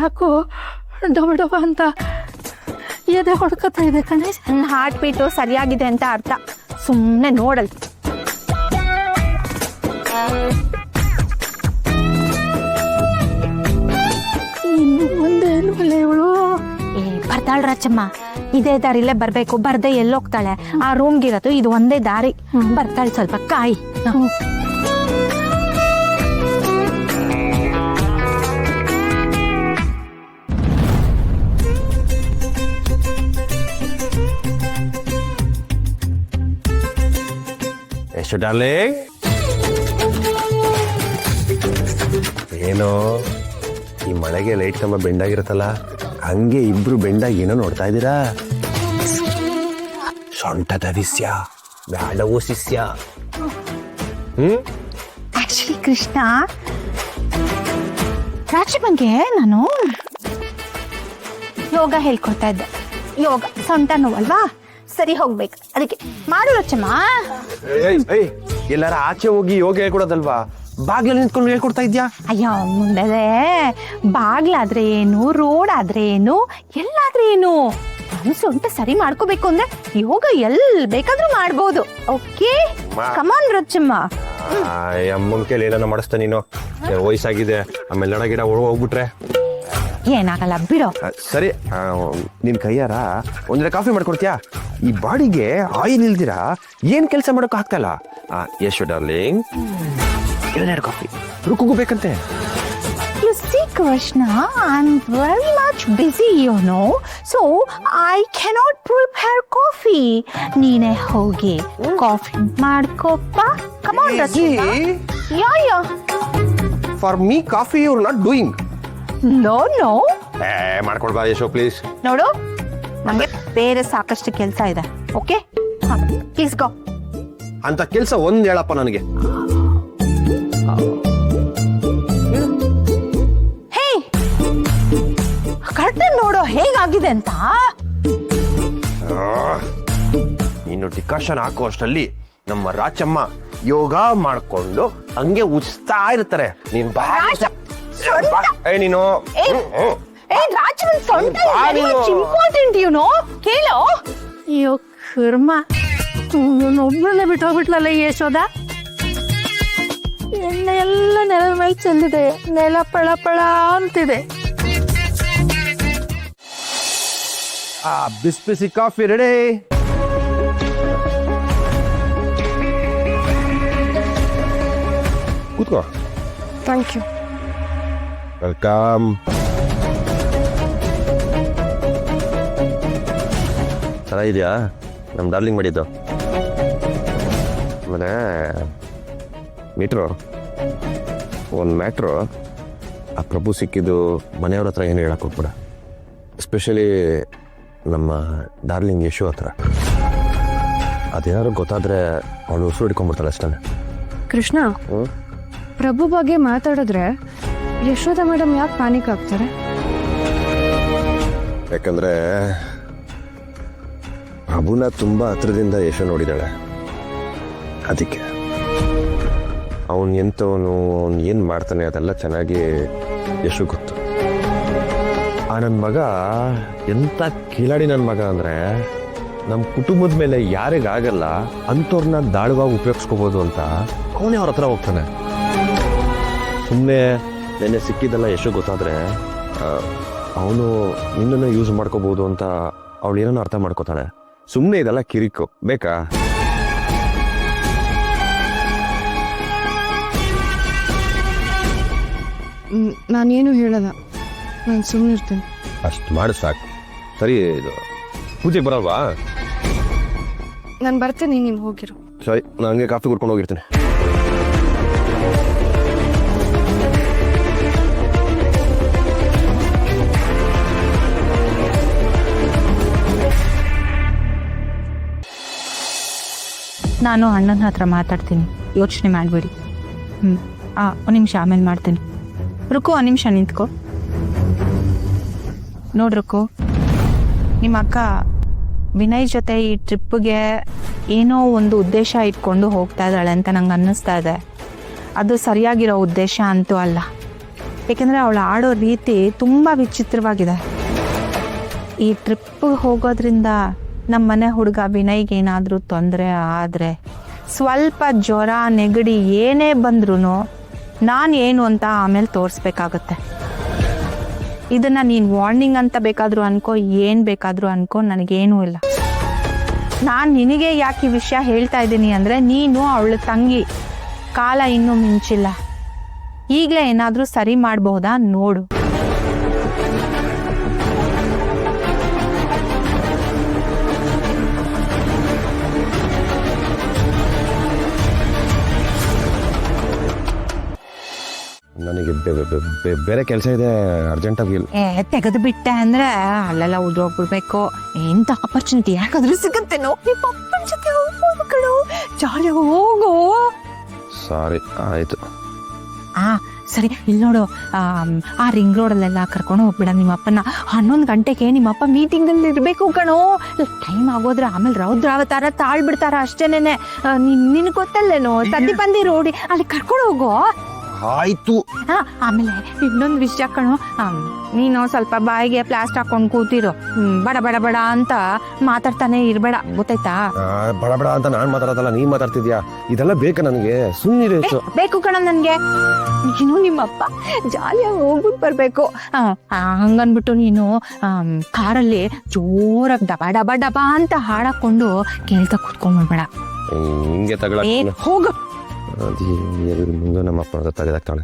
ಯಾಕೋ ಡಬ ಡಬ ಅಂತ ಎದೆ ಹೊಡ್ಕೊತಾ ಇದೆ ಕಣೆ. ನನ್ನ ಹಾರ್ಟ್ ಬೀಟು ಸರಿಯಾಗಿದೆ ಅಂತ ಅರ್ಥ. ಸುಮ್ಮನೆ ನೋಡಲ್. ಇನ್ನು ಮುಂದೆ ಅಲ್ವಲ್ಲ ಇವಳು. ಬರ್ತಾಳ ರಾಚಮ್ಮ, ಇದೇ ದಾರಿಲೇ ಬರ್ಬೇಕು, ಬರ್ದೆ ಎಲ್ಲೋಗ್ತಾಳೆ. ಆ ರೂಮ್ಗಿರೋದು ಇದು ಒಂದೇ ದಾರಿ. ಬರ್ತಾಳೆ, ಸ್ವಲ್ಪ ಕಾಯಿ. ಯಶು ಡಾರ್ಲಿಂಗ್, ಏನೋ ಈ ಮಳೆಗೆ ಲೈಟ್ ಕಂಬ ಬೆಂಡಾಗಿರುತ್ತಲ್ಲ, ಹಂಗೆ ಇಬ್ರು ಬೆಂಡಾಗಿ ಏನೋ ನೋಡ್ತಾ ಇದ್ದೀರಾ? ಸೊಂಟದ ವಿಷ್ಯ ಬ್ಯಾಡವೋ ಶಿಷ್ಯ. ಆಕ್ಚುಲಿ ಕೃಷ್ಣ, ರಾಜಮ್ಮಂಗೆ ನಾನು ಯೋಗ ಹೇಳ್ಕೊಡ್ತಾ ಇದ್ದೆ. ಯೋಗ ಸೊಂಟ ನೋವಲ್ವಾ, ಸರಿ ಹೋಗ್ಬೇಕು, ಅದಕ್ಕೆ ಮಾಡು ರಾಚಮ್ಮ. ಎಲ್ಲಾರ ಆಚೆ ಹೋಗಿ ಯೋಗ ಹೇಳ್ಕೊಡೋದಲ್ವಾ, ಬಾಗ್ಲಲ್ಲಿ ನಿಂತ್ಕೊಂಡು ಹೇಳ್ಕೊಡ್ತಾ ಇದ್ಯಾ? ಅಯ್ಯೋ ಮುಂದೆ ಬಾಗ್ಲಾದ್ರೆ ಏನು, ರೋಡ್ ಆದ್ರೆ ಏನು, ಎಲ್ಲಾದ್ರೆ ಏನು, ನಮ್ ಸೊಂಟ ಸರಿ ಮಾಡ್ಕೋಬೇಕು ಅಂದ್ರೆ ಯೋಗ ಎಲ್ ಬೇಕಾದ್ರೂ ಮಾಡ್ಬೋದು. ಓಕೆ, ಕಮಾನ್ ರಚ್ಚಮ್ಮ. ಅಮ್ಮನ ಕೈಲಿ ಏನಾನ ಮಾಡಿಸ್ತಾ ನೀನು, ವಯಸ್ಸಾಗಿದೆ, ಆಮೇಲೆ ನಡ ಗಿಡ ಹೋಗ್ಬಿಟ್ರೆ ಏನಾಗಲ್ಲ ಬಿಡೋ. ಸರಿ, ನಿನ್ ಕೈಯಾರ ಒಂದೆರಡು ಕಾಫಿ ಮಾಡ್ಕೊಡ್ತೀಯಾ? ಈ ಬಾಡಿಗೆ ಆಯಿಲ್ ಇಲ್ದಿರಾ ಏನ್ ಕೆಲಸ ಮಾಡೋಕೆ ಆಗ್ತಲ್ಲ. ಯಶು ಡಾರ್ಲಿಂಗ್, ಎರಡೆರಡು ಕಾಫಿ ರುಕ್ಕು ಬೇಕಂತೆ. You see, Krishna, I'm very much busy, you know, so I cannot prepare coffee. ನೀನೇ ಹೋಗಿ ಕಾಫಿ ಮಾಡ್ಕೊಪ್ಪ. Come on, Rachita. Yeah. For me coffee you are not doing. No. ಮಾಡ್ಕೊಡ್ಬಾ ಯಶು ಪ್ಲೀಸ್. ನೋಡು, ನಂಗೆ ಬೇರೆ ಸಾಕಷ್ಟು ಕೆಲಸ ಇದೆ. Okay, please go. ಅಂತ ಕೆಲಸ ಒಂದ್ ಹೇಳಪ್ಪ ನನಗೆ. ಹೇ, ಕರ್ಟನ್ ನೋಡೋ ಹೇಗಾಗಿದೆ ಅಂತ. ಇನ್ನು ಡಿಕಾಷನ್ ಹಾಕೋ ಅಷ್ಟರಲ್ಲಿ ನಮ್ಮ ರಾಚಮ್ಮ ಯೋಗ ಮಾಡ್ಕೊಂಡು ಹಂಗೆ ಉಚ್ತಾ ಇರ್ತಾರೆ. ನೀನ್ ನೀನು ಇಂಪಾರ್ಟೆಂಟ್, ಯು ನೋ. ಕೇಳೋ. ಅಯ್ಯೋ ಕರ್ಮ, ಒಬ್ಬಳನ್ನೇ ಬಿಟ್ಟು ಹೋಗ್ಬಿಟ್ಲಲ್ಲ ಈ ಯಶೋದ. ಎಣ್ಣೆ ಎಲ್ಲ ನೆಲದ ಮೇಲೆ ಚೆಲ್ಲಿದೆ, ನೆಲ ಪಳ ಪಳ ಅಂತಿದೆ. ಬಿಸಿ ಬಿಸಿ ಕಾಫಿ ರೆಡಿ. ಕೂತ್ಕೋ. Thank you. ವೆಲ್ಕಮ್. ಚೆನ್ನಾಗಿದ್ಯಾ ನಮ್ಮ ಡಾರ್ಲಿಂಗ್ ಮಾಡಿದ್ದು? ಆಮೇಲೆ ಮೀಟ್ರು ಒಂದು ಮ್ಯಾಟ್ರು, ಆ ಪ್ರಭು ಸಿಕ್ಕಿದ್ದು ಮನೆಯವ್ರ ಹತ್ರ ಏನು ಹೇಳಕ್ಕೆ ಹೋಗ್ಬೇಡ, ಎಸ್ಪೆಷಲಿ ನಮ್ಮ ಡಾರ್ಲಿಂಗ್ ಯಶು ಹತ್ರ. ಅದೇನಾದ್ರು ಗೊತ್ತಾದರೆ ಅವಳು ಉಸಿರು ಹಿಡ್ಕೊಂಡ್ಬಿಡ್ತಾಳೆ ಅಷ್ಟೇ. ಕೃಷ್ಣ, ಪ್ರಭು ಬಗ್ಗೆ ಮಾತಾಡಿದ್ರೆ ಯಶೋಧ ಮೇಡಮ್ ಯಾಕೆ ಪ್ಯಾನಿಕ್ ಆಗ್ತಾರೆ? ಯಾಕಂದರೆ ಪ್ರಭುನ ತುಂಬ ಹತ್ರದಿಂದ ಯಶು ನೋಡಿದಾಳೆ, ಅದಕ್ಕೆ. ಅವನು ಎಂಥವನು, ಅವನು ಏನು ಮಾಡ್ತಾನೆ ಅದೆಲ್ಲ ಚೆನ್ನಾಗಿ ಯಶು ಗೊತ್ತು. ಆ ನನ್ನ ಮಗ ಎಂಥ ಕಿಲಾಡಿ ನನ್ನ ಮಗ ಅಂದರೆ, ನಮ್ಮ ಕುಟುಂಬದ ಮೇಲೆ ಯಾರಿಗಾಗಲ್ಲ ಅಂಥವ್ರನ್ನ ದಾಳವಾಗಿ ಉಪಯೋಗಿಸ್ಕೋಬೋದು ಅಂತ ಅವನೇ ಅವ್ರ ಹತ್ರ ಹೋಗ್ತಾನೆ. ಸುಮ್ಮನೆ ನೆನ್ನೆ ಸಿಕ್ಕಿದ್ದೆಲ್ಲ ಯಶು ಗೊತ್ತಾದರೆ ಅವನು ನಿನ್ನನ್ನು ಯೂಸ್ ಮಾಡ್ಕೋಬೋದು ಅಂತ ಅವಳು ಏನೋ ಅರ್ಥ ಮಾಡ್ಕೋತಾಳೆ. ಸುಮ್ಮನೆ ಇದೆಲ್ಲ ಕಿರಿಕು ಬೇಕಾ? ನಾನೇನು ಹೇಳಲ್ಲ, ನಾನು ಸುಮ್ಮನೆ ಇರ್ತೇನೆ. ಅಷ್ಟು ಮಾಡಿ ಸಾಕು. ಸರಿ, ಇದು ಪೂಜೆಗೆ ಬರಲ್ವಾ? ನಾನು ಬರ್ತೇನೆ, ನೀವು ಹೋಗಿರು. ಸರಿ, ನಾನು ಹಂಗೆ ಕಾಫಿ ಕುಡ್ಕೊಂಡು ಹೋಗಿರ್ತೀನಿ. ನಾನು ಅಣ್ಣನ ಹತ್ರ ಮಾತಾಡ್ತೀನಿ, ಯೋಚನೆ ಮಾಡಬೇಡಿ. ಒಂದು ನಿಮಿಷ, ಆಮೇಲೆ ಮಾಡ್ತೀನಿ. ರುಕು, ಒಂದು ನಿಮಿಷ ನಿಂತ್ಕೋ. ನೋಡ್ರುಕು, ನಿಮ್ಮ ಅಕ್ಕ ವಿನಯ್ ಜೊತೆ ಈ ಟ್ರಿಪ್ಗೆ ಏನೋ ಒಂದು ಉದ್ದೇಶ ಇಟ್ಕೊಂಡು ಹೋಗ್ತಾ ಇದ್ದಾಳೆ ಅಂತ ನಂಗೆ ಅನ್ನಿಸ್ತಾ ಇದೆ. ಅದು ಸರಿಯಾಗಿರೋ ಉದ್ದೇಶ ಅಂತೂ ಅಲ್ಲ. ಏಕೆಂದರೆ ಅವಳು ಆಡೋ ರೀತಿ ತುಂಬ ವಿಚಿತ್ರವಾಗಿದೆ. ಈ ಟ್ರಿಪ್ಪಿಗೆ ಹೋಗೋದ್ರಿಂದ ನಮ್ಮ ಮನೆ ಹುಡುಗ ವಿನಯ್ಗೆ ಏನಾದರೂ ತೊಂದರೆ ಆದರೆ, ಸ್ವಲ್ಪ ಜ್ವರ ನೆಗಡಿ ಏನೇ ಬಂದ್ರೂ ನಾನು ಏನು ಅಂತ ಆಮೇಲೆ ತೋರಿಸ್ಬೇಕಾಗತ್ತೆ. ಇದನ್ನು ನೀನು ವಾರ್ನಿಂಗ್ ಅಂತ ಬೇಕಾದರೂ ಅನ್ಕೋ, ಏನು ಬೇಕಾದರೂ ಅನ್ಕೋ, ನನಗೇನೂ ಇಲ್ಲ. ನಾನು ನಿನಗೆ ಯಾಕೆ ಈ ವಿಷಯ ಹೇಳ್ತಾ ಇದ್ದೀನಿ ಅಂದರೆ, ನೀನು ಅವಳ ತಂಗಿ, ಕಾಲ ಇನ್ನೂ ಮಿಂಚಿಲ್ಲ. ಈಗಲೇ ಏನಾದರೂ ಸರಿ ಮಾಡಬಹುದಾ ನೋಡು. ನನಗೆ ಬೇರೆ ಕೆಲಸ ಇದೆ, ಅರ್ಜೆಂಟಾಗಿ. ತೆಗೆದು ಬಿಟ್ಟೆ ಅಂದ್ರೆ ಅಲ್ಲೆಲ್ಲ ಉದ್ರೋಗ್ಬಿಡ್ಬೇಕು. ಎಂತ ಆಪರ್ಚುನಿಟಿ ಯಾಕಾದ್ರೂ ಸಿಗುತ್ತೇನೋ, ನಿಮ್ಮ ಅಪ್ಪನ ಜೊತೆ ಹೋಗ್ಬೋದು ಕಣೋ, ಜಾಲಿಯಾಗಿ ಹೋಗು. ಸಾರಿ, ಆಯಿತು. ಸರಿ, ಇಲ್ಲಿ ನೋಡು, ಆ ರಿಂಗ್ ರೋಡಲ್ಲೆಲ್ಲ ಕರ್ಕೊಂಡು ಹೋಗ್ಬಿಡ ನಿಮ್ಮ ಅಪ್ಪನ. 11 ಗಂಟೆಗೆ ನಿಮ್ಮ ಅಪ್ಪ ಮೀಟಿಂಗಲ್ಲಿ ಇರಬೇಕು ಕಣೋ. ಟೈಮ್ ಆಗೋದ್ರೆ ಆಮೇಲೆ ರೌದ್ರಾವತಾರ ತಾಳ್ಬಿಡ್ತಾರ ಅಷ್ಟೇನೆ. ನಿನಗೆ ಗೊತ್ತಲ್ಲೇನೋ, ತದ್ದಿ ಬಂದಿ ರೋಡಿ ಅಲ್ಲಿ ಕರ್ಕೊಂಡು ಹೋಗೋ. ಆಯ್ತು. ಆಮೇಲೆ ಇನ್ನೊಂದು ವಿಷಯ ಕಣೋ, ನೀನು ಸ್ವಲ್ಪ ಬಾಯಿಗೆ ಪ್ಲಾಸ್ಟರ್ ಹಾಕೊಂಡು ಕೂತಿರೋ, ಬಡ ಬಡ ಬಡ ಅಂತ ಮಾತಾಡ್ತಾನೆ ಇರಬೇಡ, ಗೊತ್ತಾಯ್ತಾ? ಬಡ ಬಡ ಅಂತ ನಾನು ಮಾತಾಡೋದಲ್ಲ, ನೀ ಮಾತಾಡ್ತಿದ್ಯಾ. ಇದೆಲ್ಲ ಬೇಕಾ ನನಗೆ? ಸುಮ್ಮನೆ ಬೇಕು ಕಣ ನನಗೆ. ನೀನು ನಿಮ್ಮಪ್ಪ ಜಾಲಿಯಾಗಿ ಹೋಗ್ಬಿಟ್ಟು ಬರಬೇಕು. ಹಂಗನ್ಬಿಟ್ಟು ನೀನು ಕಾರಲ್ಲಿ ಜೋರಾಗಿ ಡಬ ಡಬ ಡಬ ಅಂತ ಹಾಡಾಕೊಂಡು ಕೇಳ್ತಾ ಕೂತ್ಕೊಂಡ್ಬಿಡ್ಬೇಡ. ಹಿಂಗೆ ತಗೊಳ ಹೋಗು. ಮುಂದೆ ನಮ್ಮ ಅಪ್ಪ ತೆಗೆದಾಕ್ತಾಳೆ.